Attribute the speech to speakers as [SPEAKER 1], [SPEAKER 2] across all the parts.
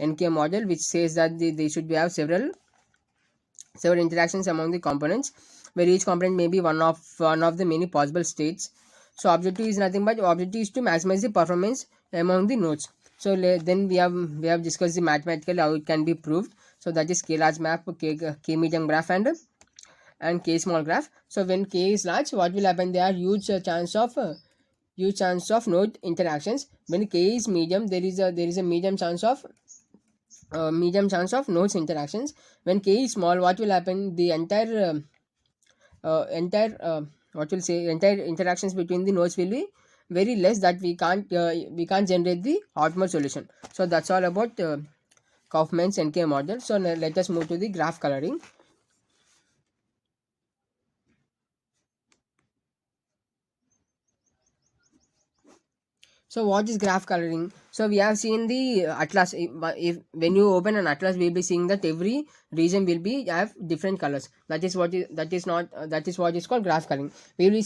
[SPEAKER 1] NK model, which says that they should have several interactions among the components, where each component may be one of the many possible states. So objective is nothing but objective is to maximize the performance among the nodes. So then we have discussed the mathematically how it can be proved. So that is K large map, K medium graph, and K small graph. So when K is large, what will happen? There are huge chance of node interactions. When K is medium, there is a medium chance of nodes interactions. When K is small, what will happen? The entire interactions between the nodes will be very less, that we can't generate the optimal solution. So that's all about Kaufman's NK model. So now let us move to the graph coloring. So what is graph coloring? So we have seen the atlas. If when you open an atlas, we'll be seeing that every region will be have different colors. That is what is called graph coloring. We'll be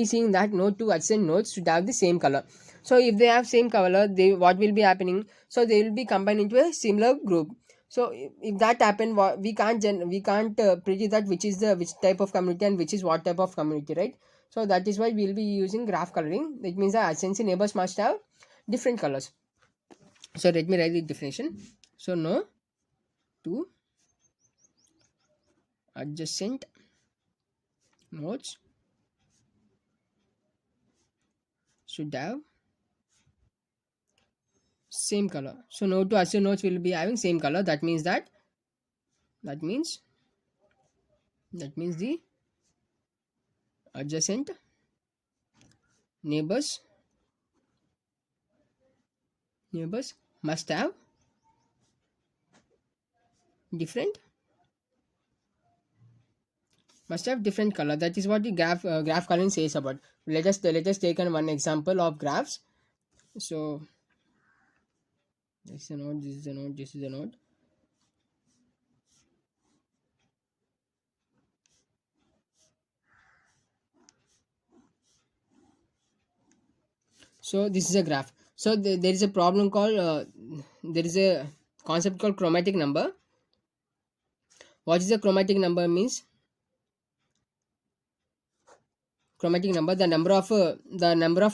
[SPEAKER 1] seeing that node to adjacent nodes should have the same color. So if they have same color, what will be happening? So they will be combined into a similar group. So if that happen, we can't predict that which type of community and which is what type of community, right? So that is why we'll be using graph coloring. It means the adjacent neighbors must have different colors. So let me write the definition. So no two adjacent nodes should have same color. So no two adjacent nodes will be having same color. That means the adjacent neighbors must have different color. That is what the graph coloring says about. Let us take one example of graphs. So this is a node, this is a node, this is a node. So this is a graph. So there is a problem called there is a concept called chromatic number. What is the chromatic number means? Chromatic number, the number of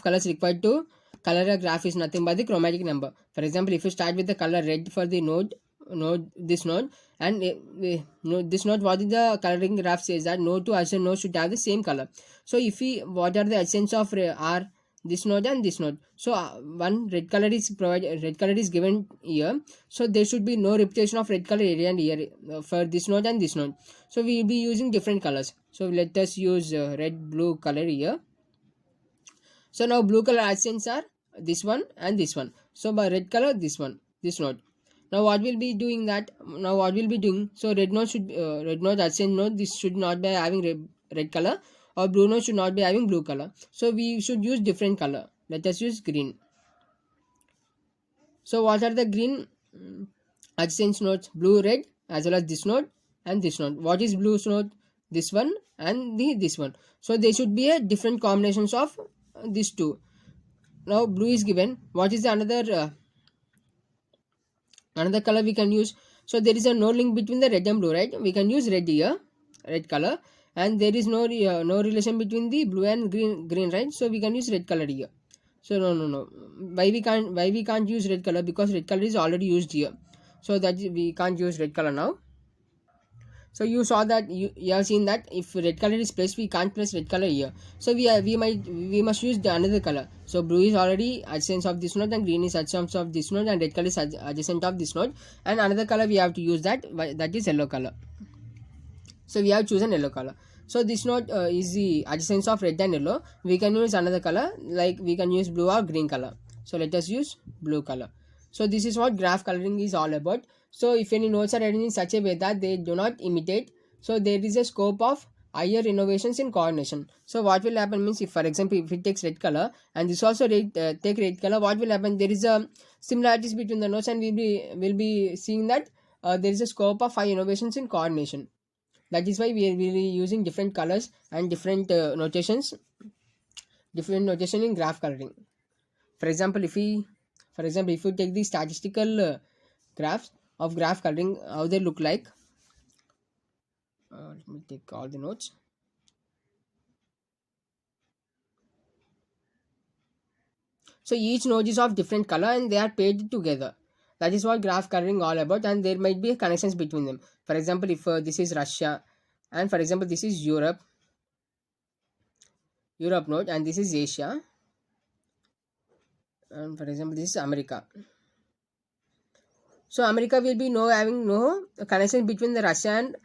[SPEAKER 1] colors required to color a graph is nothing but the chromatic number. For example, if you start with the color red for the this node, and this node, what is the coloring graph says that node to adjacent node should have the same color. So if we, what are the adjacents of are this node and this node? So one red color is given here. So there should be no repetition of red color area and here for this node and this node. So we will be using different colors. So let us use red blue color here. So now blue color adjacents are this one and this one. So by red color, this node. Now what will be doing that? So red node adjacent node, this should not be having red color, or blue node should not be having blue color. So we should use different color. Let us use green. So what are the green adjacent nodes? Blue, red, as well as this node and this node. What is blue node? This one and this one. So they should be a different combinations of these two. Now blue is given. What is the another color we can use? So there is no link between the red and blue, right? We can use red here, red color, and there is no relation between the blue and green, right? So we can use red color here. So no. Why we can't use red color? Because red color is already used here. So that we can't use red color now. So you saw that you have seen that if red color is pressed, we can't press red color here. So we must use the another color. So blue is already adjacent of this node, and green is adjacent of this node, and red color is adjacent of this node, and another color we have to use that is yellow color. So we have chosen yellow color. So this node is the adjacent of red and yellow. We can use another color, like we can use blue or green color. So let us use blue color. So this is what graph coloring is all about. So if any nodes are arranged in such a way that they do not imitate, so there is a scope of higher innovations in coordination. So what will happen means, if for example if it takes red color and this also take red color, what will happen? There is a similarities between the nodes, and we'll be seeing that there is a scope of high innovations in coordination. That is why we are really using different colors and different notations in graph coloring. For example, if we take the statistical graphs of graph coloring, how they look like. Let me take all the notes. So each node is of different color and they are paired together. That is what graph coloring all about, and there might be connections between them. For example, if this is Russia, and for example this is Europe node, and this is Asia, and for example this is America. So America will be having no connection between the Russia and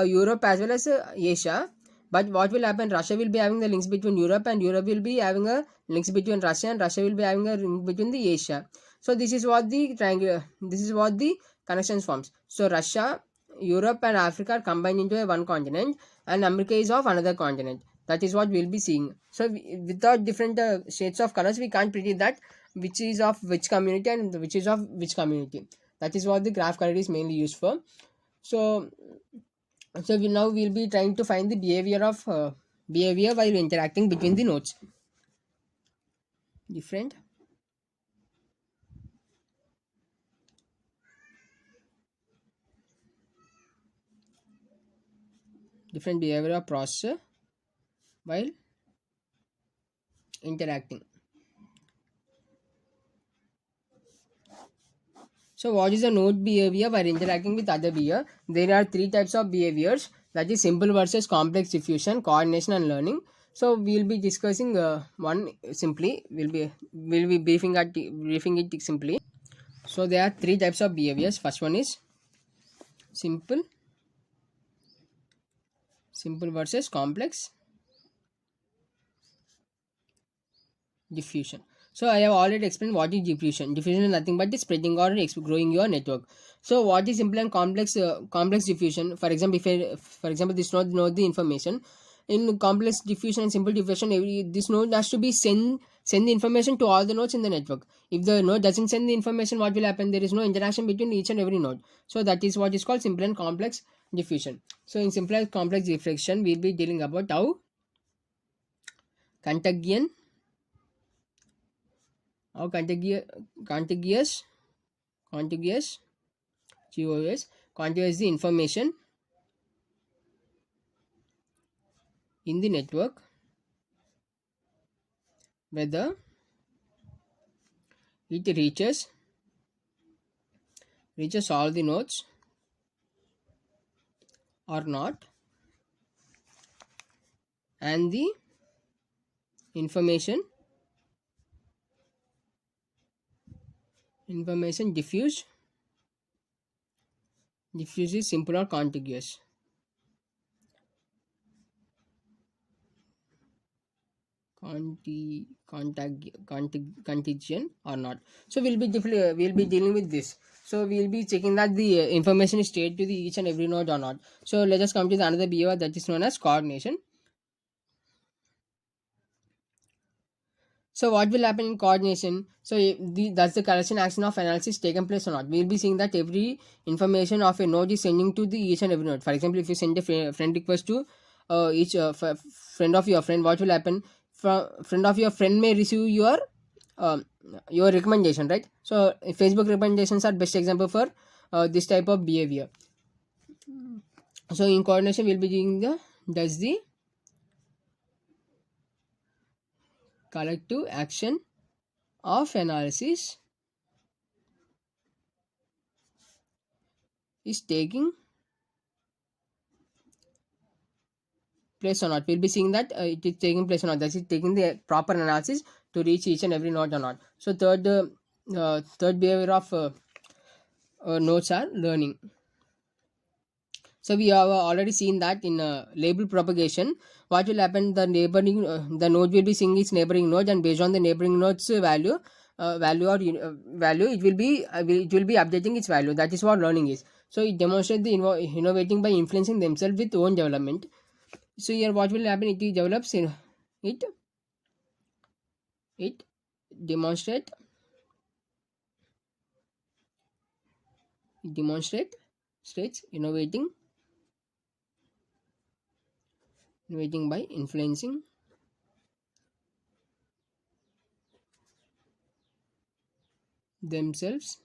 [SPEAKER 1] Europe as well as Asia. But what will happen? Russia will be having the links between Europe, and Europe will be having a links between Russia, and Russia will be having a link between the Asia. So this is what the triangle. This is what the connections forms. So Russia, Europe, and Africa are combined into a one continent, and America is of another continent. That is what we'll be seeing. So without different shades of colors, we can't predict that which is of which community and which is of which community. That is what the graph color is mainly used for. So we'll be trying to find the behavior while interacting between the nodes. Different behavior of processor while interacting. So what is the node behavior while interacting with other behavior? There are three types of behaviors, that is simple versus complex diffusion, coordination, and learning. So we'll be discussing one simply. We'll be briefing it simply. So there are three types of behaviors. First one is simple versus complex diffusion. So I have already explained what is diffusion. Diffusion is nothing but the spreading or growing your network. So what is simple and complex diffusion? For example, this node know the information. In complex diffusion and simple diffusion, this node has to be send the information to all the nodes in the network. If the node doesn't send the information, what will happen? There is no interaction between each and every node. So that is what is called simple and complex diffusion. So in simple and complex diffusion, we'll be dealing about how contiguous contiguous contiguous the information in the network, whether it reaches all the nodes or not, and the information diffused is simple or contiguous. Contagion or not. So we'll be dealing with this. So we'll be checking that the information is stayed to the each and every node or not. So let us come to the another behavior, that is known as coordination. So what will happen in coordination? So does the correction action of analysis taken place or not? We'll be seeing that every information of a node is sending to the each and every node. For example, if you send a friend request to each friend of your friend, what will happen? Friend of your friend may receive your recommendation, right? So Facebook recommendations are best example for this type of behavior. So in coordination, we'll be doing does the collective action of analysis is taking place or not. We'll be seeing that it is taking place or not. That is taking the proper analysis to reach each and every node or not. So third behavior of nodes are learning. So we have already seen that in label propagation. What will happen? The node will be seeing its neighboring node, and based on the neighboring node's value, it will be updating its value. That is what learning is. So it demonstrates the innovating by influencing themselves with own development. So here what will happen? It develops in it demonstrates innovating by influencing themselves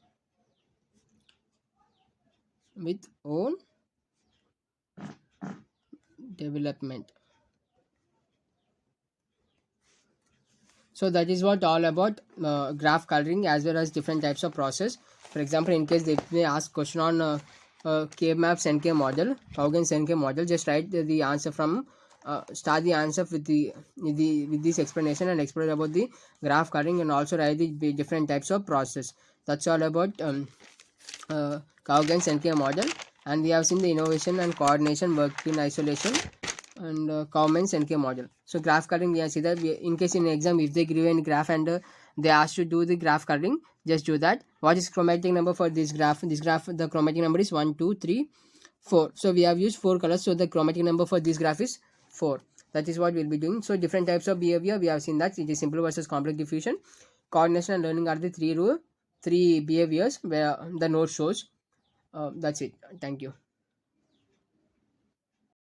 [SPEAKER 1] with own development. So that is what all about graph coloring as well as different types of process. For example, in case they ask question on K-maps NK model, Cowgens NK model, just write the answer from start the answer with with this explanation and explain about the graph coloring, and also write the different types of process. That's all about Cowgens NK model. And we have seen the innovation and coordination, work in isolation, and Cowgens NK model. So graph coloring, we have seen that in case in exam if they give any graph and they ask to do the graph coloring, just do that. What is chromatic number for this graph? This graph, the chromatic number is 1 2 3 4. So we have used 4 colors, so the chromatic number for this graph is 4. That is what we'll be doing. So different types of behavior, we have seen that it is simple versus complex diffusion, coordination and learning are the three behaviors where the node shows. That's it. Thank you.